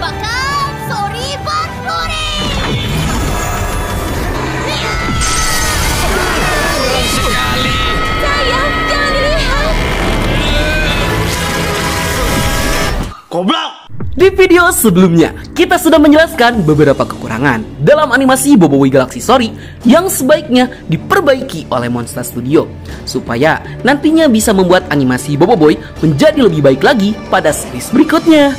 Mempersembahkan Soribot Furi. Sekali. Sayang, jangan dilihat. Goblok! Di video sebelumnya, kita sudah menjelaskan beberapa kekurangan dalam animasi Boboiboy Galaxy Story yang sebaiknya diperbaiki oleh Monster Studio supaya nantinya bisa membuat animasi Boboiboy menjadi lebih baik lagi pada series berikutnya.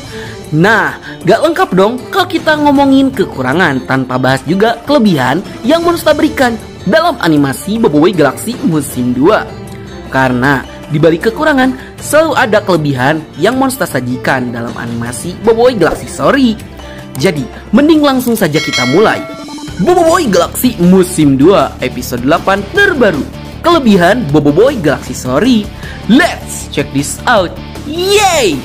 Nah, gak lengkap dong kalau kita ngomongin kekurangan tanpa bahas juga kelebihan yang Monster berikan dalam animasi Boboiboy Galaxy musim 2. Karena di balik kekurangan selalu ada kelebihan yang Monster sajikan dalam animasi Boboiboy Galaxy Story. Jadi, mending langsung saja kita mulai. Boboiboy Galaxy musim 2 episode 8 terbaru. Kelebihan Boboiboy Galaxy Story. Let's check this out. Yay!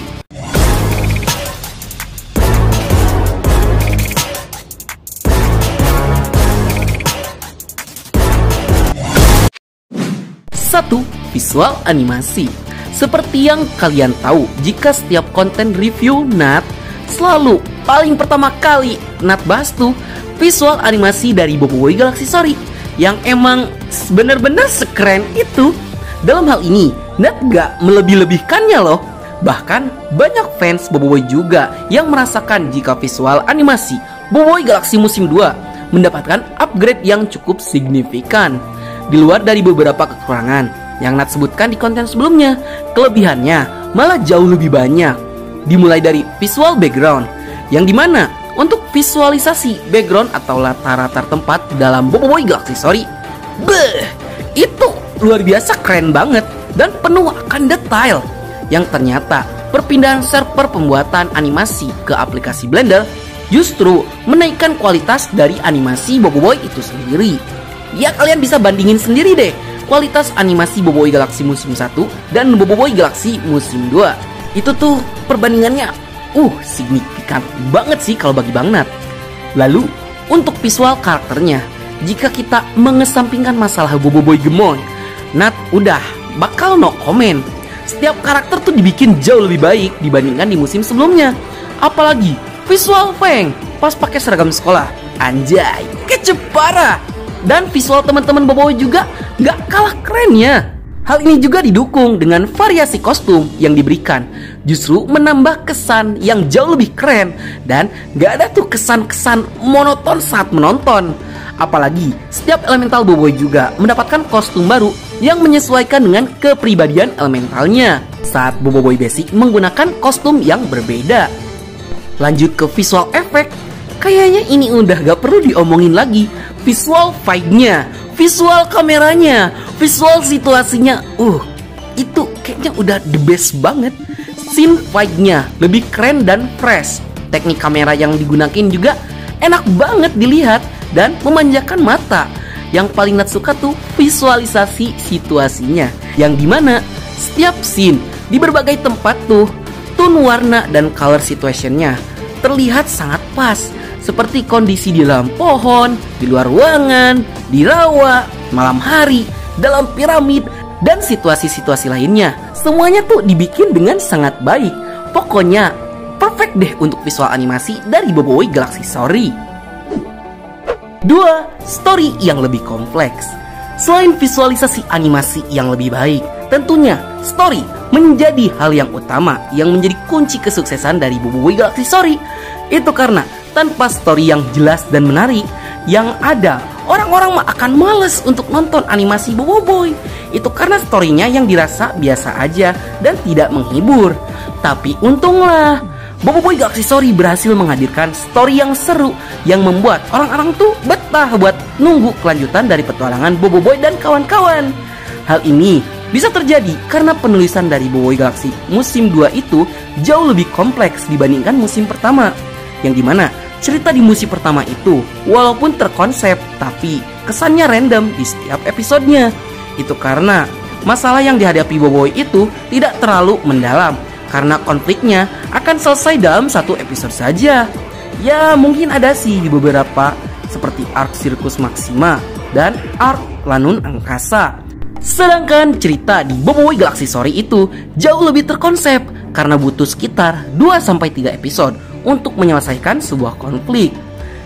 Satu, visual animasi. Seperti yang kalian tahu, jika setiap konten review Nat, selalu paling pertama kali Nat bahas tuh visual animasi dari Boboiboy Galaxy Story yang emang bener-bener sekeren itu. Dalam hal ini, Nat gak melebih-lebihkannya loh. Bahkan banyak fans Boboiboy juga yang merasakan jika visual animasi Boboiboy Galaxy musim 2 mendapatkan upgrade yang cukup signifikan. Di luar dari beberapa kekurangan yang Nat sebutkan di konten sebelumnya, kelebihannya malah jauh lebih banyak. Dimulai dari visual background, yang dimana untuk visualisasi background atau latar-latar tempat dalam Boboiboy Galaxy Story, itu luar biasa keren banget dan penuh akan detail. Yang ternyata perpindahan server pembuatan animasi ke aplikasi Blender justru menaikkan kualitas dari animasi Boboiboy itu sendiri. Ya, kalian bisa bandingin sendiri deh kualitas animasi Boboiboy Galaxy musim 1 dan Boboiboy Galaxy musim 2. Itu tuh perbandingannya signifikan banget sih kalau bagi Bang Nat. Lalu untuk visual karakternya, jika kita mengesampingkan masalah Boboiboy gemoy, Nat udah bakal no comment. Setiap karakter tuh dibikin jauh lebih baik dibandingkan di musim sebelumnya. Apalagi visual Feng pas pakai seragam sekolah, anjay, kece parah. Dan visual teman-teman Boboiboy juga gak kalah kerennya. Hal ini juga didukung dengan variasi kostum yang diberikan, justru menambah kesan yang jauh lebih keren. Dan gak ada tuh kesan-kesan monoton saat menonton. Apalagi setiap elemental Boboiboy juga mendapatkan kostum baru yang menyesuaikan dengan kepribadian elementalnya saat Boboiboy basic menggunakan kostum yang berbeda. Lanjut ke visual effect, kayaknya ini udah gak perlu diomongin lagi. Visual fight-nya, visual kameranya, visual situasinya, itu kayaknya udah the best banget. Scene fight-nya lebih keren dan fresh. Teknik kamera yang digunakan juga enak banget dilihat dan memanjakan mata. Yang paling Nat suka tuh visualisasi situasinya, yang dimana setiap scene di berbagai tempat tuh tone warna dan color situationnya terlihat sangat pas. Seperti kondisi di dalam pohon, di luar ruangan, di rawa, malam hari, dalam piramid, dan situasi-situasi lainnya. Semuanya tuh dibikin dengan sangat baik. Pokoknya perfect deh untuk visual animasi dari Boboiboy Galaxy Story. 2. Story yang lebih kompleks. Selain visualisasi animasi yang lebih baik, tentunya story menjadi hal yang utama yang menjadi kunci kesuksesan dari Boboiboy Galaxy Story. Itu karena tanpa story yang jelas dan menarik, yang ada orang-orang akan males untuk nonton animasi Boboiboy. Itu karena storynya yang dirasa biasa aja dan tidak menghibur. Tapi untunglah Boboiboy Galaxy Story berhasil menghadirkan story yang seru yang membuat orang-orang tuh betah buat nunggu kelanjutan dari petualangan Boboiboy dan kawan-kawan. Hal ini bisa terjadi karena penulisan dari Boboiboy Galaxy musim 2 itu jauh lebih kompleks dibandingkan musim pertama. Yang dimana cerita di musim pertama itu walaupun terkonsep, tapi kesannya random di setiap episodenya. Itu karena masalah yang dihadapi Boboiboy itu tidak terlalu mendalam, karena konfliknya akan selesai dalam satu episode saja. Ya mungkin ada sih di beberapa, seperti arc Sirkus Maxima dan arc Lanun Angkasa. Sedangkan cerita di Boboiboy Galaxy Story itu jauh lebih terkonsep karena butuh sekitar 2-3 episode untuk menyelesaikan sebuah konflik.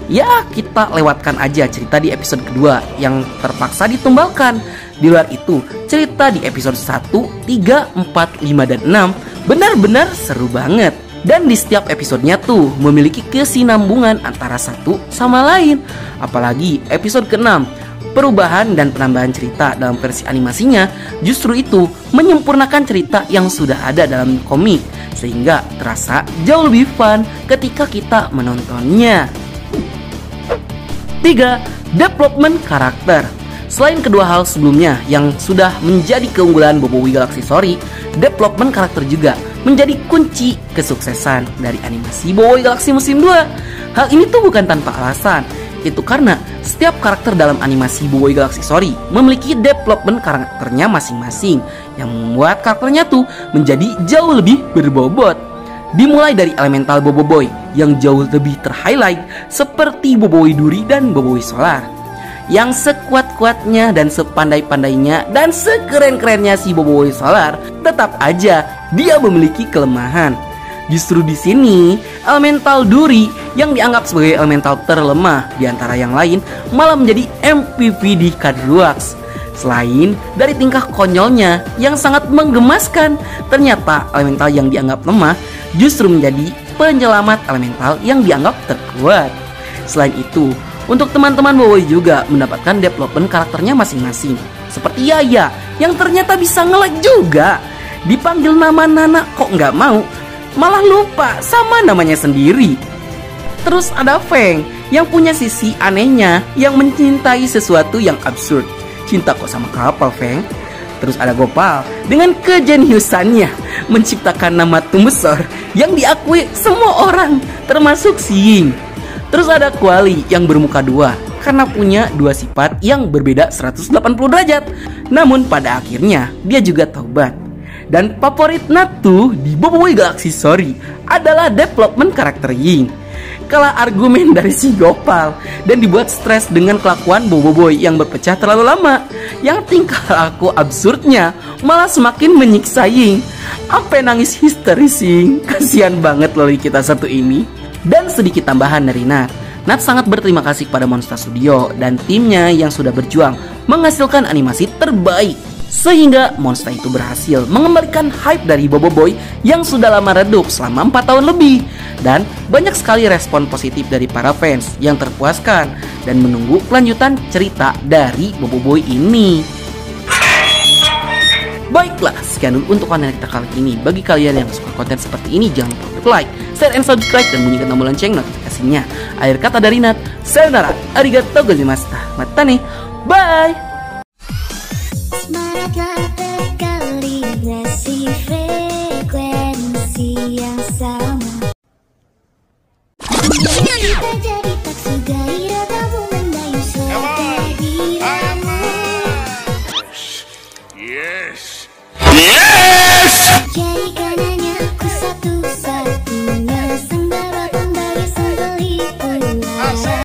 Ya, kita lewatkan aja cerita di episode kedua yang terpaksa ditumbalkan. Di luar itu, cerita di episode 1, 3, 4, 5, dan 6 benar-benar seru banget. Dan di setiap episodenya tuh memiliki kesinambungan antara satu sama lain. Apalagi episode ke-6, perubahan dan penambahan cerita dalam versi animasinya justru itu menyempurnakan cerita yang sudah ada dalam komik, sehingga terasa jauh lebih fun ketika kita menontonnya. 3. Development karakter. Selain kedua hal sebelumnya yang sudah menjadi keunggulan Boboiboy Galaxy Story, development karakter juga menjadi kunci kesuksesan dari animasi Boboiboy Galaxy musim 2. Hal ini tuh bukan tanpa alasan. Itu karena setiap karakter dalam animasi Boboiboy Galaxy Story memiliki development karakternya masing-masing yang membuat karakternya tuh menjadi jauh lebih berbobot. Dimulai dari elemental Boboiboy yang jauh lebih terhighlight seperti Boboiboy Duri dan Boboiboy Solar. Yang sekuat-kuatnya dan sepandai-pandainya dan sekeren-kerennya si Boboiboy Solar, tetap aja dia memiliki kelemahan. Justru di sini elemental Duri yang dianggap sebagai elemental terlemah di antara yang lain malah menjadi MVP di Kadruax. Selain dari tingkah konyolnya yang sangat menggemaskan, ternyata elemental yang dianggap lemah justru menjadi penyelamat elemental yang dianggap terkuat. Selain itu, untuk teman-teman Boboiboy juga mendapatkan development karakternya masing-masing. Seperti Yaya yang ternyata bisa nge-lag juga. Dipanggil nama Nana kok nggak mau, malah lupa sama namanya sendiri. Terus ada Feng yang punya sisi anehnya yang mencintai sesuatu yang absurd. Cinta kok sama kapal, Feng. Terus ada Gopal dengan kejeniusannya menciptakan nama Tumbesor yang diakui semua orang, termasuk Siying. Terus ada Kuali yang bermuka dua karena punya dua sifat yang berbeda 180 derajat. Namun pada akhirnya dia juga taubat. Dan favorit Natu di Boboiboy Galaxy Story adalah development karakter Ying. Kalah argumen dari si Gopal dan dibuat stres dengan kelakuan Boboiboy yang berpecah terlalu lama. Yang tingkah laku absurdnya malah semakin menyiksa Ying. Sampai nangis histeris Ying. Kasihan banget loh kita satu ini. Dan sedikit tambahan dari Nat. Nat sangat berterima kasih kepada Monster Studio dan timnya yang sudah berjuang menghasilkan animasi terbaik, sehingga Monster itu berhasil mengembalikan hype dari Boboiboy yang sudah lama redup selama 4 tahun lebih. Dan banyak sekali respon positif dari para fans yang terpuaskan dan menunggu kelanjutan cerita dari Boboiboy ini. Baiklah, sekian dulu untuk konten kita kali ini. Bagi kalian yang suka konten seperti ini, jangan lupa untuk like, share, and subscribe, dan bunyikan tombol lonceng notifikasinya. Akhir kata dari Nat, sayonara, arigatou gozaimashita. Mata nih, bye! Semangatlah berkalibrasi frekuensi yang sama. Kita jadi tak sudahi ragamu mendayu suara dirimu. Yes. Jadikan hanya